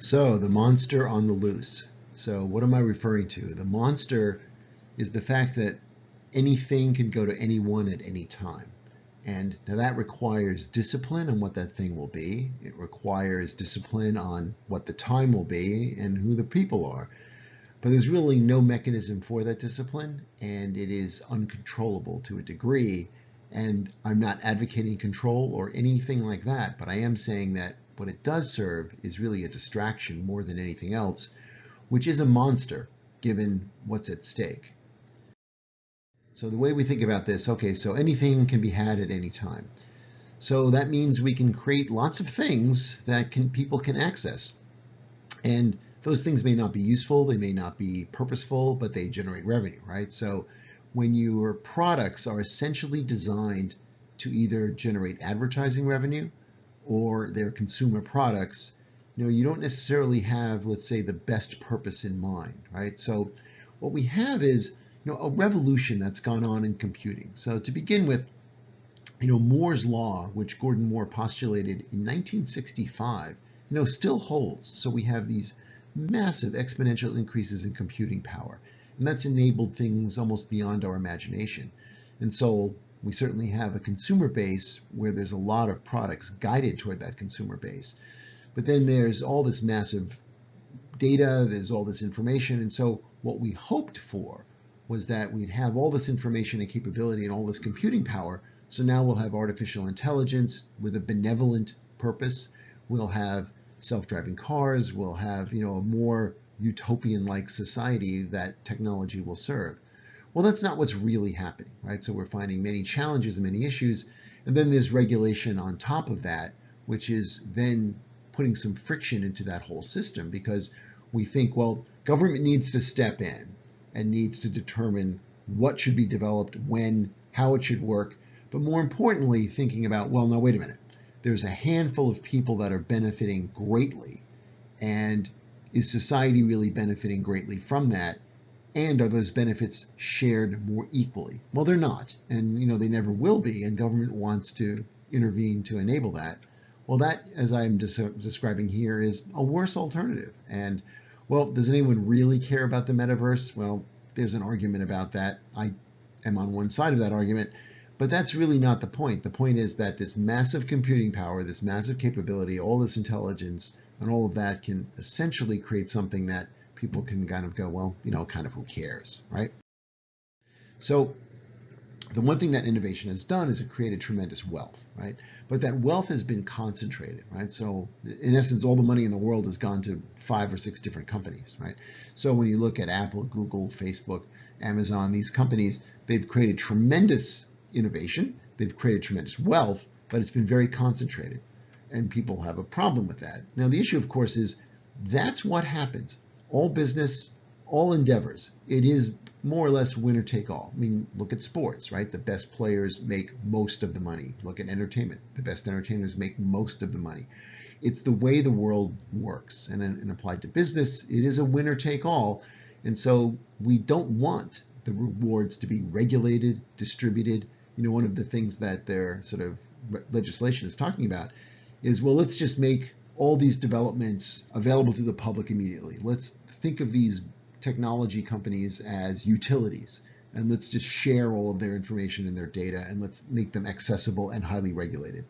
So the monster on the loose. So what am I referring to? The monster is the fact that anything can go to anyone at any time. And now that requires discipline on what that thing will be. It requires discipline on what the time will be and who the people are. But there's really no mechanism for that discipline, and it is uncontrollable to a degree. And I'm not advocating control or anything like that, but I am saying that what it does serve is really a distraction more than anything else, which is a monster given what's at stake. So the way we think about this, okay, so anything can be had at any time. So that means we can create lots of things that people can access. And those things may not be useful, they may not be purposeful, but they generate revenue, right? So when your products are essentially designed to either generate advertising revenue or they're consumer products, you don't necessarily have, let's say, the best purpose in mind, right? So what we have is, a revolution that's gone on in computing. So to begin with, Moore's law, which Gordon Moore postulated in 1965, still holds. So we have these massive exponential increases in computing power, and that's enabled things almost beyond our imagination. And so we certainly have a consumer base where there's a lot of products guided toward that consumer base. But then there's all this massive data, there's all this information, and so what we hoped for was that we'd have all this information and capability and all this computing power. So now we'll have artificial intelligence with a benevolent purpose. We'll have self-driving cars. We'll have, a more utopian-like society that technology will serve. Well, that's not what's really happening, right? So we're finding many challenges and many issues. And then there's regulation on top of that, which is then putting some friction into that whole system because we think, well, government needs to step in and needs to determine what should be developed, when, how it should work. But more importantly, thinking about, well, now wait a minute. There's a handful of people that are benefiting greatly. And is society really benefiting greatly from that? And are those benefits shared more equally? Well, they're not. And, they never will be. And government wants to intervene to enable that. Well, that, as I'm describing here, is a worse alternative. And well, does anyone really care about the metaverse? Well, there's an argument about that. I am on one side of that argument, but that's really not the point. The point is that this massive computing power, this massive capability, all this intelligence, and all of that can essentially create something that people can kind of go, well, kind of who cares, right? So the one thing that innovation has done is it created tremendous wealth, right? But that wealth has been concentrated, right? So in essence, all the money in the world has gone to 5 or 6 different companies, right? So when you look at Apple, Google, Facebook, Amazon, these companies, they've created tremendous innovation, they've created tremendous wealth, but it's been very concentrated. And people have a problem with that. Now, the issue, of course, is that's what happens. All business, all endeavors, it is more or less winner take all. I mean, look at sports, right? The best players make most of the money. Look at entertainment. The best entertainers make most of the money. It's the way the world works. And applied to business, it is a winner take all. And so we don't want the rewards to be regulated, distributed. One of the things that their sort of legislation is talking about is, well, let's just make all these developments available to the public immediately. Let's think of these technology companies as utilities, and let's just share all of their information and their data, and let's make them accessible and highly regulated.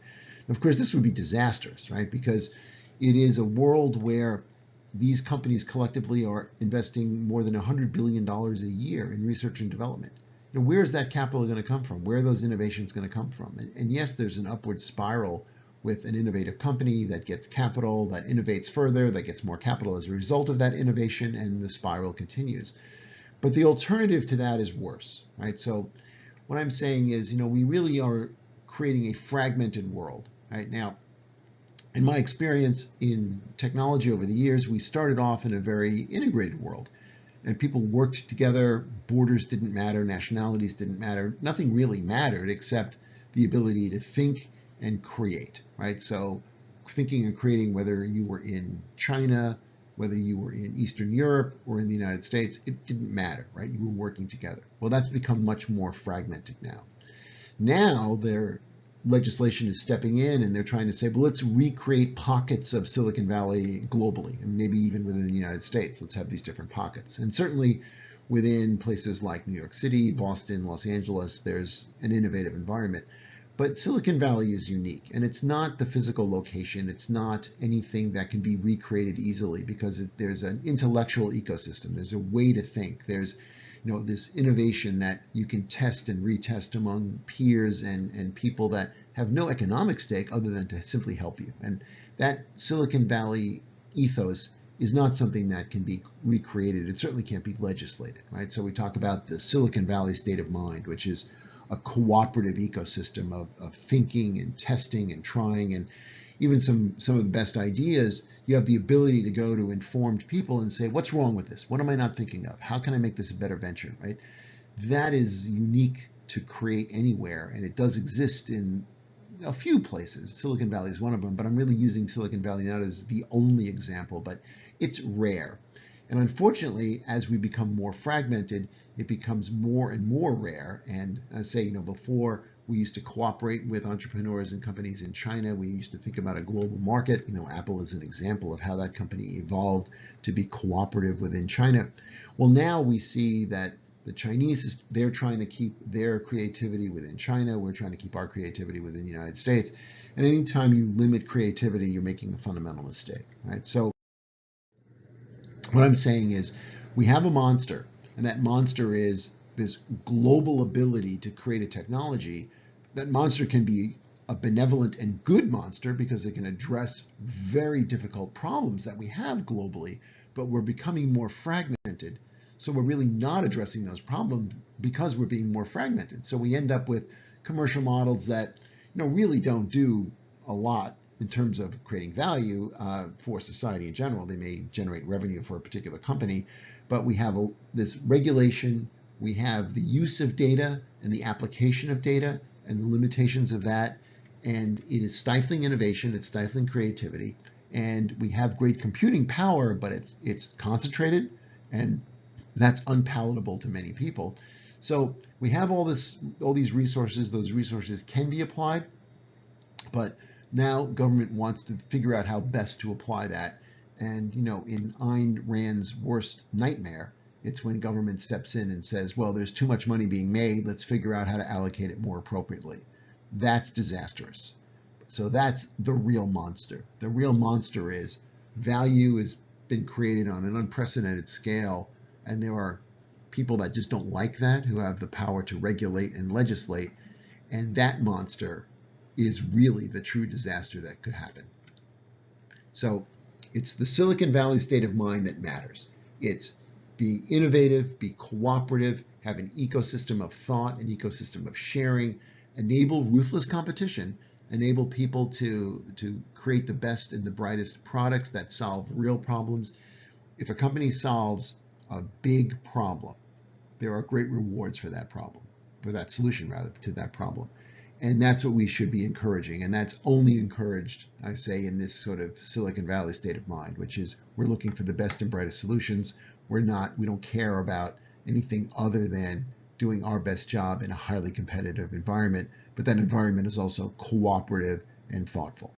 Of course, this would be disastrous, right? Because it is a world where these companies collectively are investing more than $100 billion a year in research and development. Where is that capital going to come from? Where are those innovations going to come from? And yes, there's an upward spiral with an innovative company that gets capital, that innovates further, that gets more capital as a result of that innovation, and the spiral continues. But the alternative to that is worse, right? So what I'm saying is, we really are creating a fragmented world, right? Now, in my experience in technology over the years, we started off in a very integrated world. And people worked together, borders didn't matter, nationalities didn't matter, nothing really mattered except the ability to think and create, right? So thinking and creating, whether you were in China, whether you were in Eastern Europe or in the United States, it didn't matter, right? You were working together. Well, that's become much more fragmented now. Now legislation is stepping in and they're trying to say, well, let's recreate pockets of Silicon Valley globally, and maybe even within the United States. Let's have these different pockets. And certainly within places like New York City, Boston, Los Angeles, there's an innovative environment. But Silicon Valley is unique, and it's not the physical location. It's not anything that can be recreated easily, because there's an intellectual ecosystem. There's a way to think. There's this innovation that you can test and retest among peers and people that have no economic stake other than to simply help you. And that Silicon Valley ethos is not something that can be recreated. It certainly can't be legislated, right? So we talk about the Silicon Valley state of mind, which is a cooperative ecosystem of thinking and testing and trying, and even some of the best ideas, you have the ability to go to informed people and say, what's wrong with this? What am I not thinking of? How can I make this a better venture, right? That is unique to create anywhere, and it does exist in a few places. Silicon Valley is one of them, but I'm really using Silicon Valley not as the only example, but it's rare. And unfortunately, as we become more fragmented, it becomes more and more rare. And I say, before we used to cooperate with entrepreneurs and companies in China. We used to think about a global market. Apple is an example of how that company evolved to be cooperative within China. Well, now we see that the Chinese, they're trying to keep their creativity within China. We're trying to keep our creativity within the United States. And anytime you limit creativity, you're making a fundamental mistake, right? So what I'm saying is we have a monster, and that monster is this global ability to create a technology. That monster can be a benevolent and good monster because it can address very difficult problems that we have globally, but we're becoming more fragmented. So we're really not addressing those problems because we're being more fragmented. So we end up with commercial models that really don't do a lot in terms of creating value for society in general. They may generate revenue for a particular company, but we have this regulation, we have the use of data and the application of data and the limitations of that, and it is stifling innovation, it's stifling creativity, and we have great computing power, but it's concentrated, and that's unpalatable to many people. So we have all these resources. Those resources can be applied, but now government wants to figure out how best to apply that. And in Ayn Rand's worst nightmare, it's when government steps in and says, well, there's too much money being made, let's figure out how to allocate it more appropriately. That's disastrous. So that's the real monster. The real monster is value has been created on an unprecedented scale, and there are people that just don't like that, who have the power to regulate and legislate, and that monster is really the true disaster that could happen. So it's the Silicon Valley state of mind that matters. It's be innovative, be cooperative, have an ecosystem of thought, an ecosystem of sharing, enable ruthless competition, enable people to create the best and the brightest products that solve real problems. If a company solves a big problem, there are great rewards for that problem, for that solution rather, to that problem. And that's what we should be encouraging. And that's only encouraged, I say, in this sort of Silicon Valley state of mind, which is we're looking for the best and brightest solutions. We don't care about anything other than doing our best job in a highly competitive environment. But that environment is also cooperative and thoughtful.